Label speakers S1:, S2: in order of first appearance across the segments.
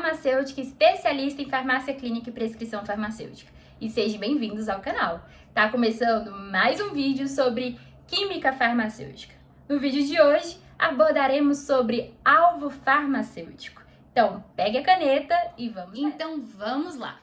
S1: farmacêutica especialista em farmácia clínica e prescrição farmacêutica. E sejam bem-vindos ao canal. Tá começando mais um vídeo sobre química farmacêutica. No vídeo de hoje, abordaremos sobre alvo farmacêutico. Então, pegue a caneta e vamos lá. Então, vamos lá.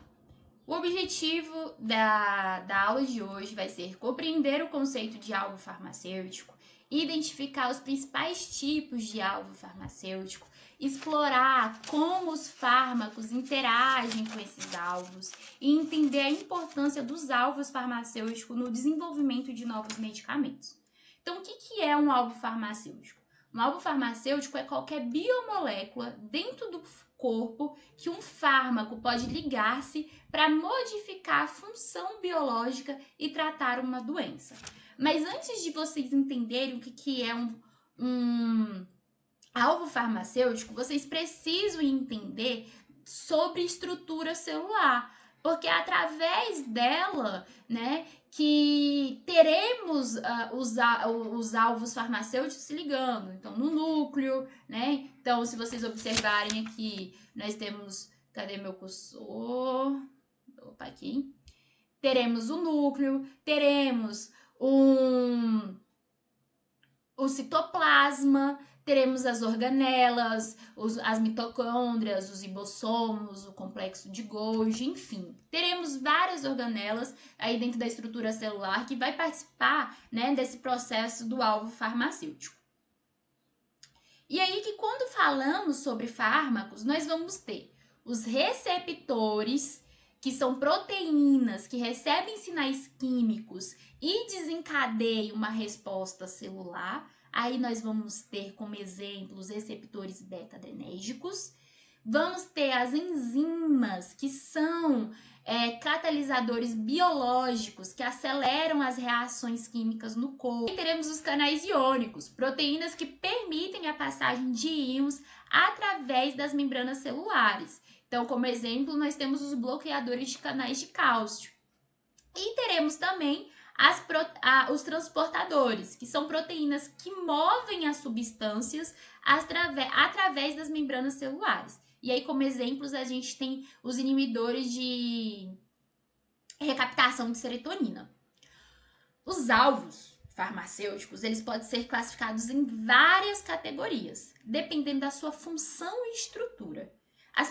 S1: O objetivo da aula de hoje vai ser compreender o conceito de alvo farmacêutico, identificar os principais tipos de alvo farmacêutico, explorar como os fármacos interagem com esses alvos e entender a importância dos alvos farmacêuticos no desenvolvimento de novos medicamentos. Então, o que é um alvo farmacêutico? Um alvo farmacêutico é qualquer biomolécula dentro do corpo que um fármaco pode ligar-se para modificar a função biológica e tratar uma doença. Mas antes de vocês entenderem o que é um alvo farmacêutico, vocês precisam entender sobre estrutura celular, porque é através dela, né, que teremos os alvos farmacêuticos se ligando. Então, no núcleo, né? Então, se vocês observarem aqui, nós temos... Cadê meu cursor? Opa, aqui. Teremos o núcleo, teremos o citoplasma, teremos as organelas, as mitocôndrias, os ribossomos, o complexo de Golgi, enfim. Teremos várias organelas aí dentro da estrutura celular que vai participar, né, desse processo do alvo farmacêutico. E aí que quando falamos sobre fármacos, nós vamos ter os receptores, que são proteínas que recebem sinais químicos e desencadeiam uma resposta celular. Aí nós vamos ter como exemplo os receptores beta-adrenérgicos. Vamos ter as enzimas, que são catalisadores biológicos que aceleram as reações químicas no corpo. E teremos os canais iônicos, proteínas que permitem a passagem de íons através das membranas celulares. Então, como exemplo, nós temos os bloqueadores de canais de cálcio. E teremos também os transportadores, que são proteínas que movem as substâncias através das membranas celulares. E aí, como exemplos, a gente tem os inibidores de recaptação de serotonina. Os alvos farmacêuticos, eles podem ser classificados em várias categorias, dependendo da sua função e estrutura. As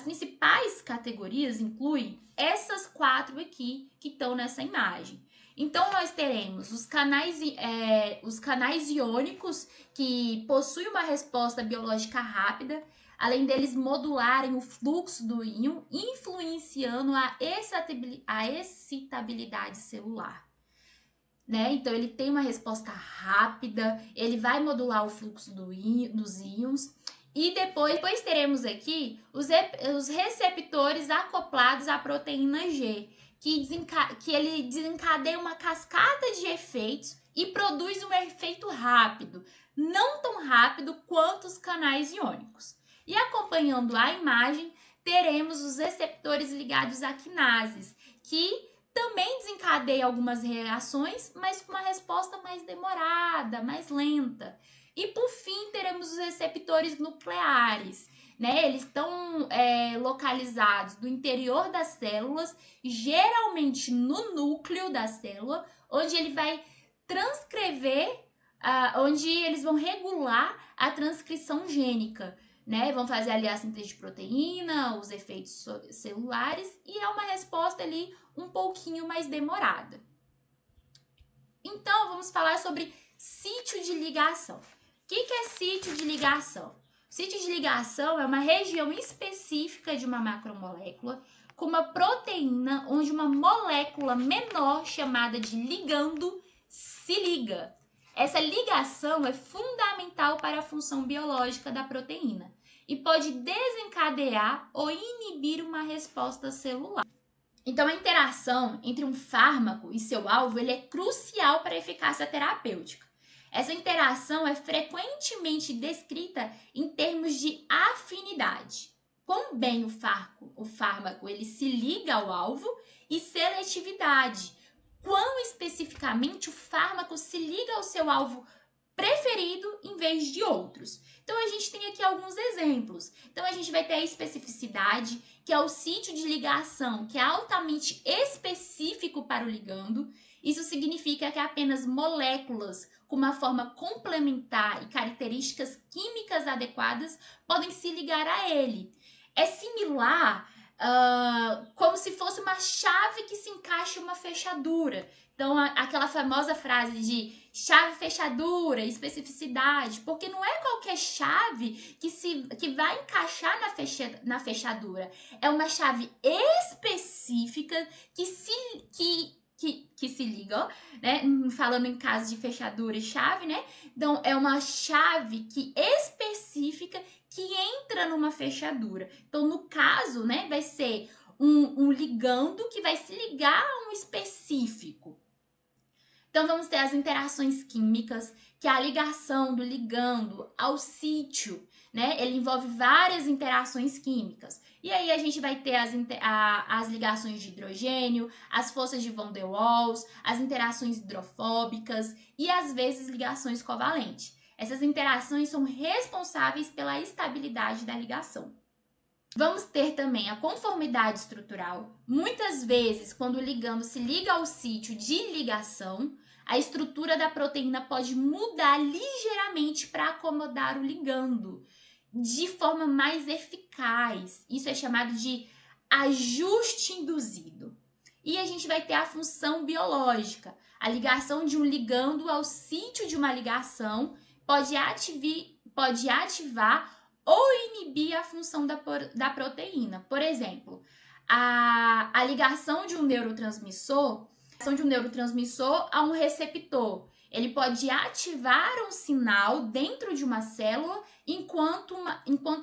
S1: principais categorias incluem essas 4 aqui que estão nessa imagem. Então, nós teremos os canais iônicos, que possuem uma resposta biológica rápida, além deles modularem o fluxo do íon, influenciando a excitabilidade celular. Né? Então, ele tem uma resposta rápida, ele vai modular o fluxo dos íons. E depois teremos aqui os receptores acoplados à proteína G, que ele desencadeia uma cascata de efeitos e produz um efeito rápido, não tão rápido quanto os canais iônicos. E acompanhando a imagem, teremos os receptores ligados a quinases, que também desencadeiam algumas reações, mas com uma resposta mais demorada, mais lenta. E, por fim, teremos os receptores nucleares, né? Eles estão localizados no interior das células, geralmente no núcleo da célula, onde ele vai transcrever, onde eles vão regular a transcrição gênica, né? Vão fazer ali a síntese de proteína, os efeitos celulares, e é uma resposta ali um pouquinho mais demorada. Então, vamos falar sobre sítio de ligação. O que é sítio de ligação? Sítio de ligação é uma região específica de uma macromolécula com uma proteína onde uma molécula menor chamada de ligando se liga. Essa ligação é fundamental para a função biológica da proteína e pode desencadear ou inibir uma resposta celular. Então, a interação entre um fármaco e seu alvo ele é crucial para a eficácia terapêutica. Essa interação é frequentemente descrita em termos de afinidade. Quão bem o fármaco ele se liga ao alvo, e seletividade. Quão especificamente o fármaco se liga ao seu alvo preferido em vez de outros. Então, a gente tem aqui alguns exemplos. Então, a gente vai ter a especificidade, que é o sítio de ligação, que é altamente específico para o ligando. Isso significa que apenas moléculas com uma forma complementar e características químicas adequadas podem se ligar a ele. É similar como se fosse uma chave que se encaixa em uma fechadura. Então, aquela famosa frase de chave, fechadura, especificidade, porque não é qualquer chave que vai encaixar na fechadura. É uma chave específica que se liga, né? Falando em caso de fechadura e chave, né? Então, é uma chave específica que entra numa fechadura. Então, no caso, né, vai ser um ligando que vai se ligar a um específico. Então, vamos ter as interações químicas, que é a ligação do ligando ao sítio, né? Ele envolve várias interações químicas. E aí, a gente vai ter as ligações de hidrogênio, as forças de Van der Waals, as interações hidrofóbicas e, às vezes, ligações covalentes. Essas interações são responsáveis pela estabilidade da ligação. Vamos ter também a conformidade estrutural. Muitas vezes, quando o ligando se liga ao sítio de ligação, a estrutura da proteína pode mudar ligeiramente para acomodar o ligando de forma mais eficaz. Isso é chamado de ajuste induzido. E a gente vai ter a função biológica. A ligação de um ligando ao sítio de uma ligação pode ativar ou inibir a função da proteína. Por exemplo, a ligação de um neurotransmissor a um receptor. Ele pode ativar um sinal dentro de uma célula, enquanto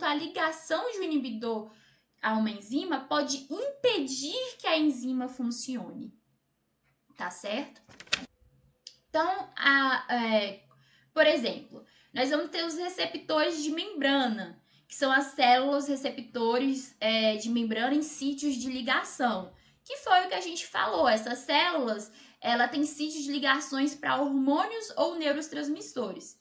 S1: a ligação de um inibidor a uma enzima pode impedir que a enzima funcione. Tá certo? Então, por exemplo, nós vamos ter os receptores de membrana, que são as células receptores de membrana em sítios de ligação, que foi o que a gente falou. Essas células, ela tem sítios de ligações para hormônios ou neurotransmissores.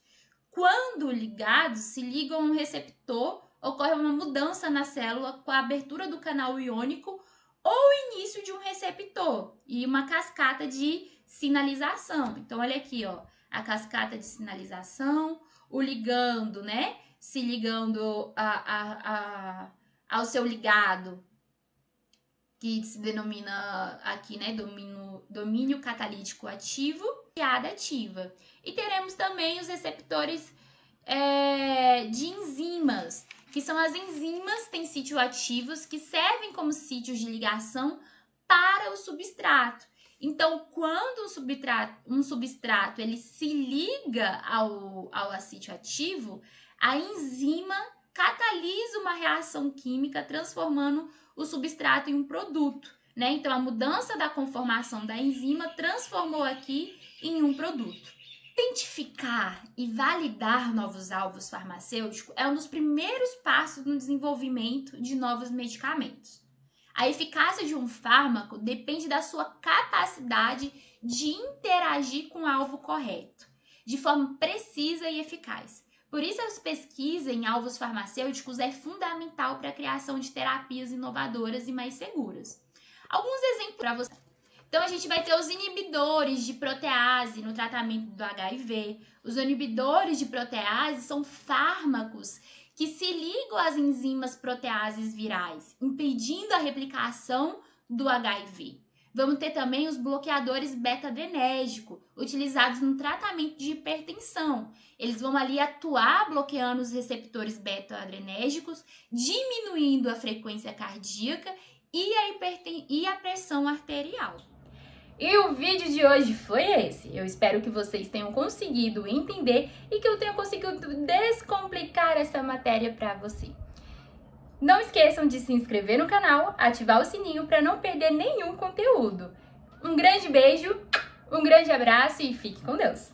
S1: Quando ligados, se ligam a um receptor, ocorre uma mudança na célula com a abertura do canal iônico ou início de um receptor e uma cascata de sinalização. Então, olha aqui, ó, a cascata de sinalização, o ligando, né? Se ligando ao seu ligado, que se denomina aqui, né? Domínio catalítico ativo e adativa. E teremos também os receptores de enzimas, que são as enzimas, têm sítios ativos que servem como sítios de ligação para o substrato. Então, quando um substrato ele se liga ao sítio ativo, a enzima catalisa uma reação química transformando o substrato em um produto, né? Então, a mudança da conformação da enzima transformou aqui em um produto. Identificar e validar novos alvos farmacêuticos é um dos primeiros passos no desenvolvimento de novos medicamentos. A eficácia de um fármaco depende da sua capacidade de interagir com o alvo correto, de forma precisa e eficaz. Por isso, a pesquisa em alvos farmacêuticos é fundamental para a criação de terapias inovadoras e mais seguras. Alguns exemplos para você. Então, a gente vai ter os inibidores de protease no tratamento do HIV. Os inibidores de protease são fármacos que se ligam às enzimas proteases virais, impedindo a replicação do HIV. Vamos ter também os bloqueadores beta-adrenérgicos, utilizados no tratamento de hipertensão. Eles vão ali atuar bloqueando os receptores beta-adrenérgicos, diminuindo a frequência cardíaca e a pressão arterial. E o vídeo de hoje foi esse. Eu espero que vocês tenham conseguido entender e que eu tenha conseguido descomplicar essa matéria para você. Não esqueçam de se inscrever no canal, ativar o sininho para não perder nenhum conteúdo. Um grande beijo, um grande abraço e fique com Deus!